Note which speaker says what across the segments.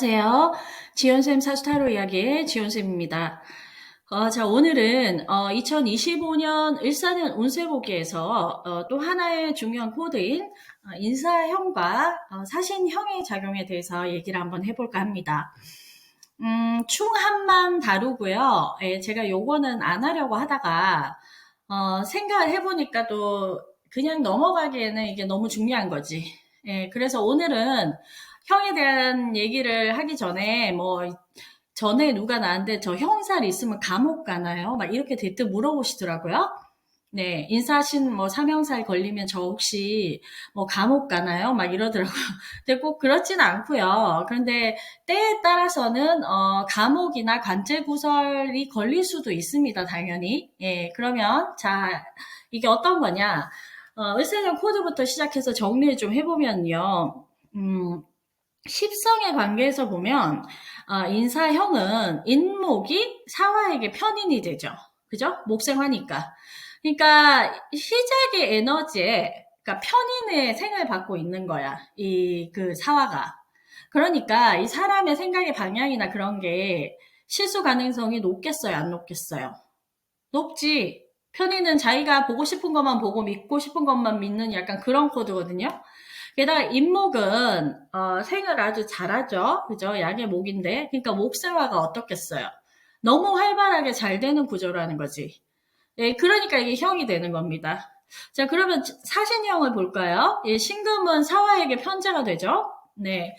Speaker 1: 안녕하세요. 지연쌤 사주타로 이야기의 지연쌤입니다. 자, 오늘은 2025년 을사년 운세보기에서 또 하나의 중요한 코드인 인사형과 사신형의 작용에 대해서 얘기를 한번 해볼까 합니다. 총 한만 다루고요. 제가 요거는 안 하려고 하다가 생각을 해보니까 또 그냥 넘어가기에는 이게 너무 중요한 거지. 그래서 오늘은 형에 대한 얘기를 하기 전에 전에 누가 나한테 저 형살 있으면 감옥 가나요? 막 이렇게 대뜸 물어보시더라고요. 네, 인사신 사명살 걸리면 저 혹시 감옥 가나요? 막 이러더라고요. 근데 꼭 그렇지는 않고요. 그런데 때에 따라서는 감옥이나 관제구설이 걸릴 수도 있습니다. 당연히. 예, 그러면 자, 이게 어떤 거냐? 을사년 코드부터 시작해서 정리를 좀 해보면요. 십성의 관계에서 보면 인사형은 인목이 사화에게 편인이 되죠. 그죠? 목생화니까. 그러니까 시작의 에너지에 그러니까 편인의 생을 받고 있는 거야. 그 사화가. 그러니까 이 사람의 생각의 방향이나 그런 게 실수 가능성이 높겠어요, 안 높겠어요? 높지. 편인은 자기가 보고 싶은 것만 보고 믿고 싶은 것만 믿는 약간 그런 코드거든요. 게다가 임목은 생을 아주 잘하죠. 그죠? 약의 목인데. 그러니까 목세화가 어떻겠어요? 너무 활발하게 잘 되는 구조라는 거지. 예, 그러니까 이게 형이 되는 겁니다. 자, 그러면 사신형을 볼까요? 예, 신금은 사화에게 편제가 되죠. 네.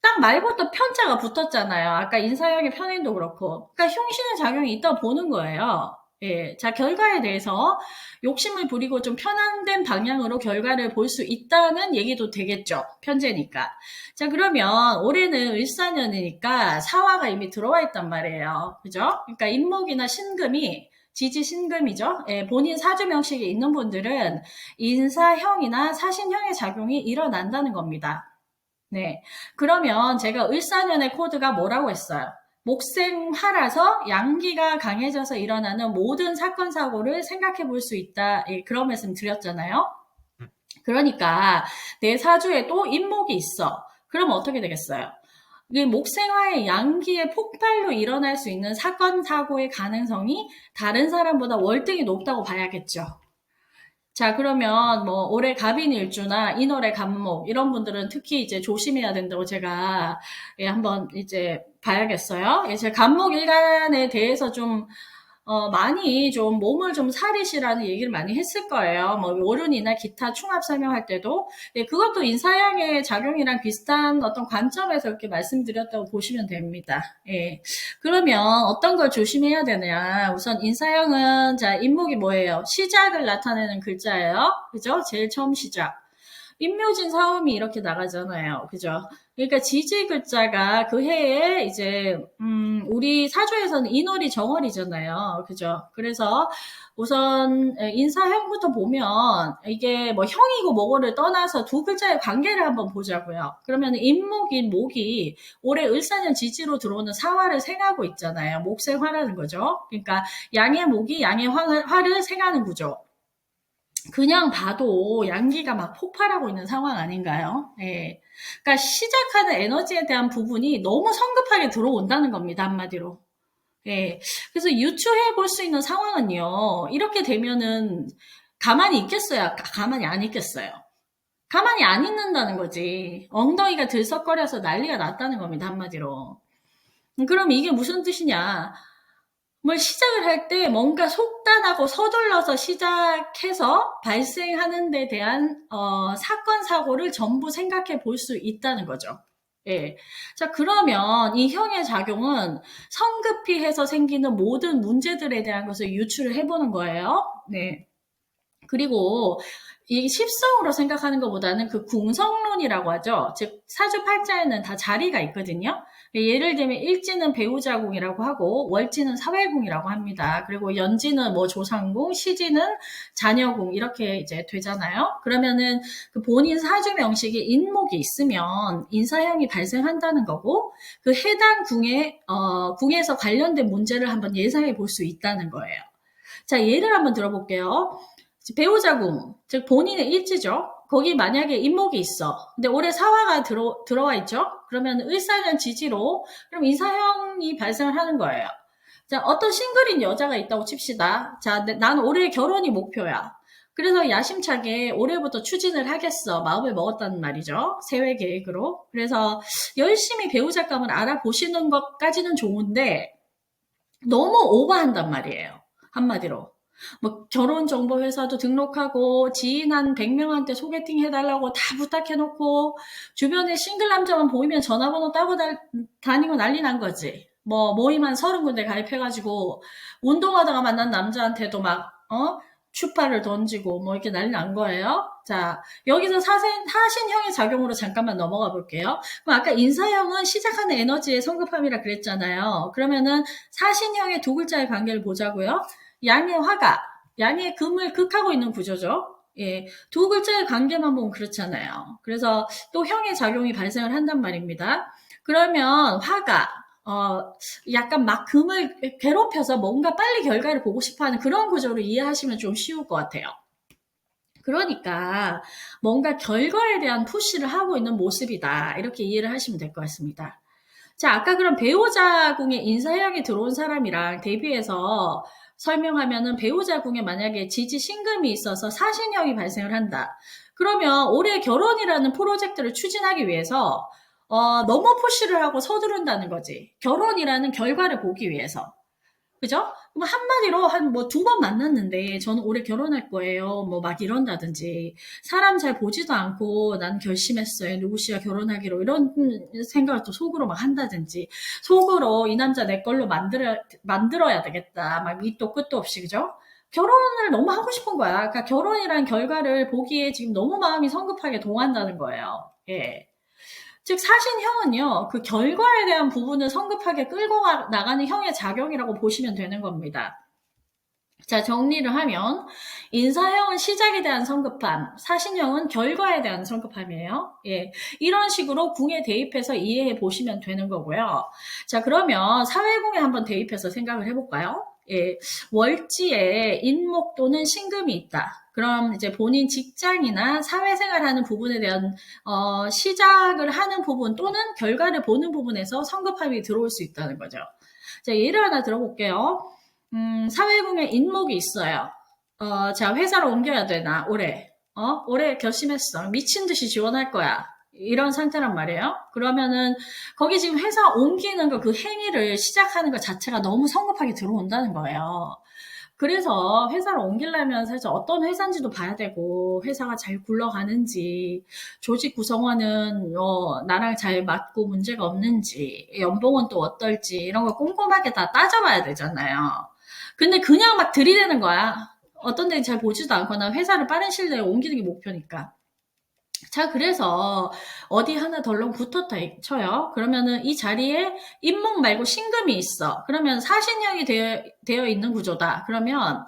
Speaker 1: 딱 말부터 편자가 붙었잖아요. 아까 인사형의 편인도 그렇고. 그러니까 흉신의 작용이 있다고 보는 거예요. 예. 자, 결과에 대해서 욕심을 부리고 좀 편안된 방향으로 결과를 볼 수 있다는 얘기도 되겠죠. 편제니까. 자, 그러면 올해는 을사년이니까 사화가 이미 들어와 있단 말이에요. 그죠? 그러니까 인목이나 신금이 지지 신금이죠. 예, 본인 사주 명식에 있는 분들은 인사형이나 사신형의 작용이 일어난다는 겁니다. 네. 그러면 제가 을사년의 코드가 뭐라고 했어요? 목생화라서 양기가 강해져서 일어나는 모든 사건, 사고를 생각해 볼 수 있다. 예, 그런 말씀 드렸잖아요. 그러니까 내 사주에도 인목이 있어. 그럼 어떻게 되겠어요? 이 목생화의 양기의 폭발로 일어날 수 있는 사건, 사고의 가능성이 다른 사람보다 월등히 높다고 봐야겠죠. 자, 그러면 올해 갑인일주나 인월의 갑목 이런 분들은 특히 이제 조심해야 된다고 제가 한번 이제 봐야겠어요. 예, 제가 갑목 일간에 대해서 좀 많이 좀 몸을 좀 사리시라는 얘기를 많이 했을 거예요. 오륜이나 기타 충합 설명할 때도. 예, 그것도 인사양의 작용이랑 비슷한 어떤 관점에서 이렇게 말씀드렸다고 보시면 됩니다. 예. 그러면 어떤 걸 조심해야 되냐. 우선 인사형은, 자, 인목이 뭐예요? 시작을 나타내는 글자예요. 그죠? 제일 처음 시작. 임묘진 사음이 이렇게 나가잖아요. 그죠? 그러니까 지지 글자가 그 해에 이제 우리 사주에서는 인월이 정월이잖아요. 그죠? 그래서 우선 인사형부터 보면 이게 형이고 뭐고를 떠나서 두 글자의 관계를 한번 보자고요. 그러면 임목인 목이 올해 을사년 지지로 들어오는 사화를 생하고 있잖아요. 목생화라는 거죠. 그러니까 양의 목이 양의 화를 생하는 구조. 그냥 봐도 양기가 막 폭발하고 있는 상황 아닌가요? 예. 그러니까 시작하는 에너지에 대한 부분이 너무 성급하게 들어온다는 겁니다, 한마디로. 예. 그래서 유추해 볼 수 있는 상황은요, 이렇게 되면은 가만히 있겠어요? 가만히 안 있겠어요? 가만히 안 있는다는 거지. 엉덩이가 들썩거려서 난리가 났다는 겁니다, 한마디로. 그럼 이게 무슨 뜻이냐? 뭘 시작을 할 때 뭔가 속단하고 서둘러서 시작해서 발생하는 데 대한 사건 사고를 전부 생각해 볼 수 있다는 거죠. 예. 자, 그러면 이 형의 작용은 성급히 해서 생기는 모든 문제들에 대한 것을 유추를 해보는 거예요. 네. 그리고 이 십성으로 생각하는 것보다는 그 궁성론이라고 하죠. 즉 사주 팔자에는 다 자리가 있거든요. 예를 들면 일지는 배우자궁이라고 하고 월지는 사회궁이라고 합니다. 그리고 연지는 조상궁, 시지는 자녀궁 이렇게 이제 되잖아요. 그러면은 그 본인 사주 명식에 인목이 있으면 인사형이 발생한다는 거고 그 해당 궁에서 관련된 문제를 한번 예상해 볼 수 있다는 거예요. 자, 예를 한번 들어볼게요. 배우자궁, 즉 본인의 일지죠. 거기 만약에 인목이 있어. 근데 올해 사화가 들어와 있죠? 그러면 을사년 지지로, 그럼 인사형이 발생을 하는 거예요. 자, 어떤 싱글인 여자가 있다고 칩시다. 자, 난 올해 결혼이 목표야. 그래서 야심차게 올해부터 추진을 하겠어. 마음을 먹었다는 말이죠. 세외 계획으로. 그래서 열심히 배우자감을 알아보시는 것까지는 좋은데, 너무 오버한단 말이에요. 한마디로. 뭐 결혼정보회사도 등록하고 지인 한 100명한테 소개팅 해달라고 다 부탁해놓고 주변에 싱글 남자만 보이면 전화번호 따고 다니고 난리 난 거지. 뭐 모임 한 30군데 가입해가지고 운동하다가 만난 남자한테도 막 추파를 던지고 뭐 이렇게 난리 난 거예요. 자, 여기서 사신형의 작용으로 잠깐만 넘어가 볼게요. 그럼 아까 인사형은 시작하는 에너지의 성급함이라 그랬잖아요. 그러면은 사신형의 두 글자의 관계를 보자고요. 양의 화가, 양의 금을 극하고 있는 구조죠. 예, 두 글자의 관계만 보면 그렇잖아요. 그래서 또 형의 작용이 발생을 한단 말입니다. 그러면 화가, 약간 막 금을 괴롭혀서 뭔가 빨리 결과를 보고 싶어하는 그런 구조로 이해하시면 좀 쉬울 것 같아요. 그러니까 뭔가 결과에 대한 푸시를 하고 있는 모습이다. 이렇게 이해를 하시면 될 것 같습니다. 자, 아까 그럼 배우자 궁에 인사형이 들어온 사람이랑 대비해서 설명하면은 배우자 궁에 만약에 지지 신금이 있어서 사신형이 발생을 한다. 그러면 올해 결혼이라는 프로젝트를 추진하기 위해서 너무 푸시를 하고 서두른다는 거지. 결혼이라는 결과를 보기 위해서. 그죠? 그럼 한마디로 한 뭐 두 번 만났는데 저는 올해 결혼할 거예요. 뭐 막 이런다든지 사람 잘 보지도 않고 난 결심했어요. 누구 씨와 결혼하기로 이런 생각을 또 속으로 막 한다든지 속으로 이 남자 내 걸로 만들어야 되겠다. 막 밑도 끝도 없이 그죠? 결혼을 너무 하고 싶은 거야. 그러니까 결혼이란 결과를 보기에 지금 너무 마음이 성급하게 동한다는 거예요. 예. 즉 사신형은요. 그 결과에 대한 부분을 성급하게 끌고 나가는 형의 작용이라고 보시면 되는 겁니다. 자, 정리를 하면 인사형은 시작에 대한 성급함, 사신형은 결과에 대한 성급함이에요. 예, 이런 식으로 궁에 대입해서 이해해 보시면 되는 거고요. 자, 그러면 사회궁에 한번 대입해서 생각을 해볼까요? 예, 월지에 인목 또는 신금이 있다. 그럼 이제 본인 직장이나 사회생활하는 부분에 대한 시작을 하는 부분 또는 결과를 보는 부분에서 성급함이 들어올 수 있다는 거죠. 자, 예를 하나 들어볼게요. 사회궁에 인목이 있어요. 자, 회사로 옮겨야 되나, 올해. 올해 결심했어. 미친 듯이 지원할 거야. 이런 상태란 말이에요. 그러면은, 거기 지금 회사 옮기는 거, 그 행위를 시작하는 것 자체가 너무 성급하게 들어온다는 거예요. 그래서 회사를 옮기려면 사실 어떤 회사인지도 봐야 되고, 회사가 잘 굴러가는지, 조직 구성원은, 나랑 잘 맞고 문제가 없는지, 연봉은 또 어떨지, 이런 거 꼼꼼하게 다 따져봐야 되잖아요. 근데 그냥 막 들이대는 거야. 어떤 데는 잘 보지도 않거나 회사를 빠른 시일 내에 옮기는 게 목표니까. 자, 그래서 어디 하나 덜렁 붙었다 쳐요. 그러면은 이 자리에 인목 말고 신금이 있어. 그러면 사신형이 되어 있는 구조다. 그러면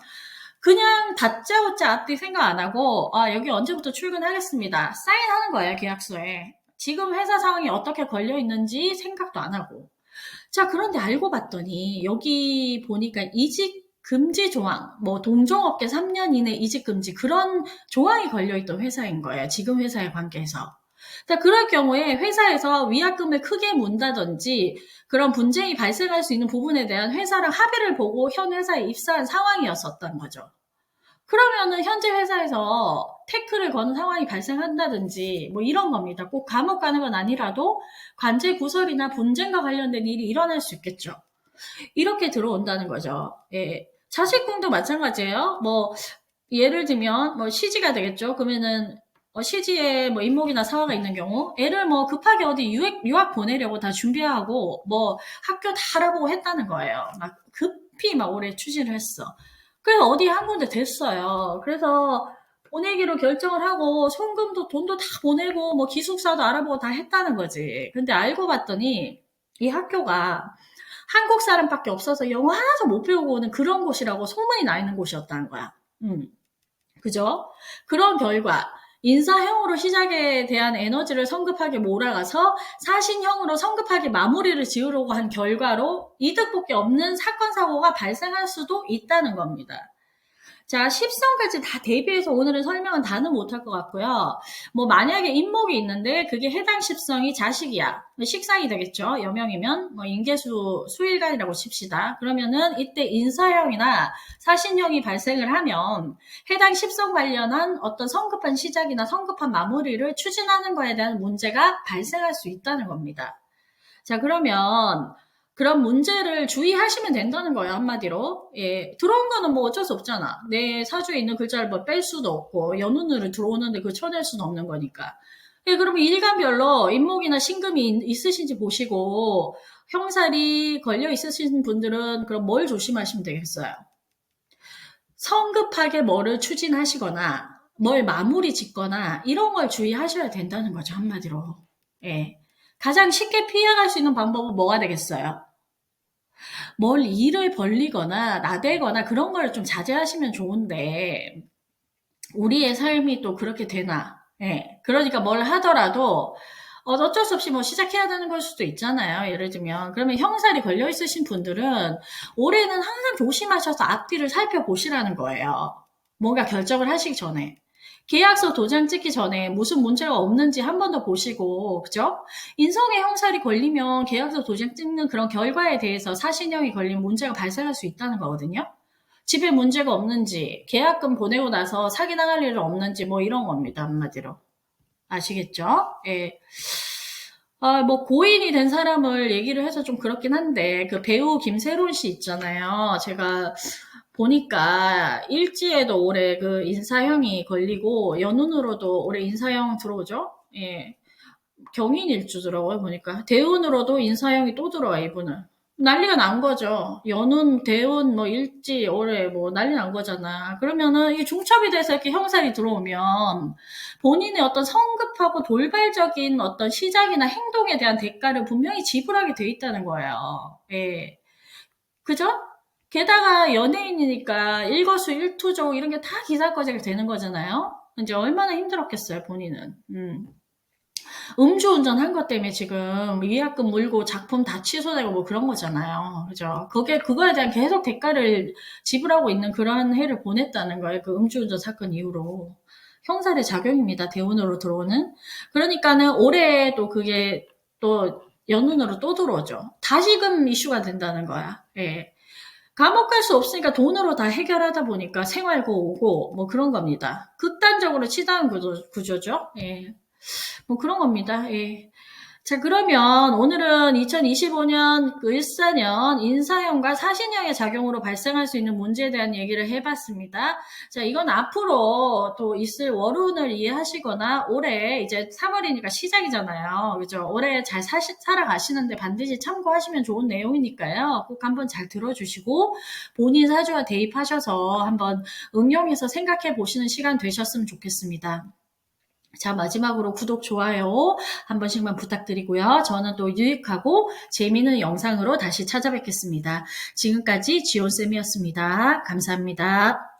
Speaker 1: 그냥 다짜고짜 앞뒤 생각 안 하고 여기 언제부터 출근하겠습니다. 사인하는 거예요, 계약서에. 지금 회사 상황이 어떻게 걸려 있는지 생각도 안 하고. 자, 그런데 알고 봤더니 여기 보니까 이직 금지 조항, 뭐 동종업계 3년 이내 이직 금지 그런 조항이 걸려있던 회사인 거예요. 지금 회사에 관계해서. 자, 그럴 경우에 회사에서 위약금을 크게 문다든지 그런 분쟁이 발생할 수 있는 부분에 대한 회사랑 합의를 보고 현 회사에 입사한 상황이었었던 거죠. 그러면은 현재 회사에서 태클을 거는 상황이 발생한다든지 뭐 이런 겁니다. 꼭 감옥 가는 건 아니라도 관제 구설이나 분쟁과 관련된 일이 일어날 수 있겠죠. 이렇게 들어온다는 거죠. 예. 자식궁도 마찬가지예요. 뭐 예를 들면 뭐 시지가 되겠죠. 그러면은 시지에 뭐 인목이나 사화가 있는 경우 애를 뭐 급하게 어디 유학 보내려고 다 준비하고 뭐 학교 다 알아보고 했다는 거예요. 막 급히 막 올해 추진을 했어. 그래서 어디 한 군데 됐어요. 그래서 보내기로 결정을 하고 송금도 돈도 다 보내고 뭐 기숙사도 알아보고 다 했다는 거지. 근데 알고 봤더니 이 학교가 한국 사람밖에 없어서 영어 하나도 못 배우고 오는 그런 곳이라고 소문이 나 있는 곳이었다는 거야. 그죠? 그런 결과 인사형으로 시작에 대한 에너지를 성급하게 몰아가서 사신형으로 성급하게 마무리를 지으려고 한 결과로 이득밖에 없는 사건 사고가 발생할 수도 있다는 겁니다. 자, 십성까지 다 대비해서 오늘은 설명은 다는 못할 것 같고요. 뭐 만약에 인목이 있는데 그게 해당 십성이 자식이야. 식상이 되겠죠. 여명이면 뭐 인계수 수일간이라고 칩시다. 그러면은 이때 인사형이나 사신형이 발생을 하면 해당 십성 관련한 어떤 성급한 시작이나 성급한 마무리를 추진하는 거에 대한 문제가 발생할 수 있다는 겁니다. 자, 그러면 그런 문제를 주의하시면 된다는 거예요, 한마디로. 예, 들어온 거는 뭐 어쩔 수 없잖아. 내 사주에 있는 글자를 뭐 뺄 수도 없고, 연운으로 들어오는데 그걸 쳐낼 수는 없는 거니까. 예, 그러면 일간별로 인목이나 신금이 있으신지 보시고, 형살이 걸려 있으신 분들은 그럼 뭘 조심하시면 되겠어요? 성급하게 뭐를 추진하시거나, 뭘 마무리 짓거나, 이런 걸 주의하셔야 된다는 거죠, 한마디로. 예. 가장 쉽게 피해갈 수 있는 방법은 뭐가 되겠어요? 뭘 일을 벌리거나 나대거나 그런 걸 좀 자제하시면 좋은데 우리의 삶이 또 그렇게 되나? 예. 그러니까 뭘 하더라도 어쩔 수 없이 뭐 시작해야 되는 걸 수도 있잖아요. 예를 들면 그러면 형살이 걸려 있으신 분들은 올해는 항상 조심하셔서 앞뒤를 살펴보시라는 거예요. 뭔가 결정을 하시기 전에. 계약서 도장 찍기 전에 무슨 문제가 없는지 한 번 더 보시고, 그죠? 인성의 형살이 걸리면 계약서 도장 찍는 그런 결과에 대해서 사신형이 걸린 문제가 발생할 수 있다는 거거든요. 집에 문제가 없는지, 계약금 보내고 나서 사기당할 일은 없는지, 뭐 이런 겁니다, 한마디로. 아시겠죠? 예. 뭐, 고인이 된 사람을 얘기를 해서 좀 그렇긴 한데, 그 배우 김세론 씨 있잖아요. 제가 보니까 일지에도 올해 그 인사형이 걸리고, 연운으로도 올해 인사형 들어오죠? 예. 경인 일주더라고요, 보니까. 대운으로도 인사형이 또 들어와, 이분은. 난리가 난 거죠. 연운, 대운, 뭐, 일지, 올해 뭐, 난리 난 거잖아. 그러면은, 이 중첩이 돼서 이렇게 형살이 들어오면, 본인의 어떤 성급하고 돌발적인 어떤 시작이나 행동에 대한 대가를 분명히 지불하게 돼 있다는 거예요. 예. 그죠? 게다가 연예인이니까 일거수일투족 이런 게 다 기사거리가 되는 거잖아요. 이제 얼마나 힘들었겠어요, 본인은. 음주운전 한 것 때문에 지금 위약금 물고 작품 다 취소되고 뭐 그런 거잖아요. 그죠? 그거에 대한 계속 대가를 지불하고 있는 그러한 해를 보냈다는 거예요. 그 음주운전 사건 이후로. 형사의 작용입니다. 대운으로 들어오는. 그러니까는 올해 또 그게 또 연운으로 또 들어오죠. 다시금 이슈가 된다는 거야. 예. 감옥 갈 수 없으니까 돈으로 다 해결하다 보니까 생활고 오고 뭐 그런 겁니다. 극단적으로 치닫은 구조죠. 예. 뭐 그런 겁니다. 예. 자, 그러면 오늘은 2025년 그 일사년 인사형과 사신형의 작용으로 발생할 수 있는 문제에 대한 얘기를 해봤습니다. 자, 이건 앞으로 또 있을 월운을 이해하시거나 올해 이제 3월이니까 시작이잖아요. 그죠? 올해 잘 살아가시는데 반드시 참고하시면 좋은 내용이니까요. 꼭 한번 잘 들어주시고 본인 사주와 대입하셔서 한번 응용해서 생각해 보시는 시간 되셨으면 좋겠습니다. 자, 마지막으로 구독, 좋아요 한 번씩만 부탁드리고요. 저는 또 유익하고 재미있는 영상으로 다시 찾아뵙겠습니다. 지금까지 지온쌤이었습니다. 감사합니다.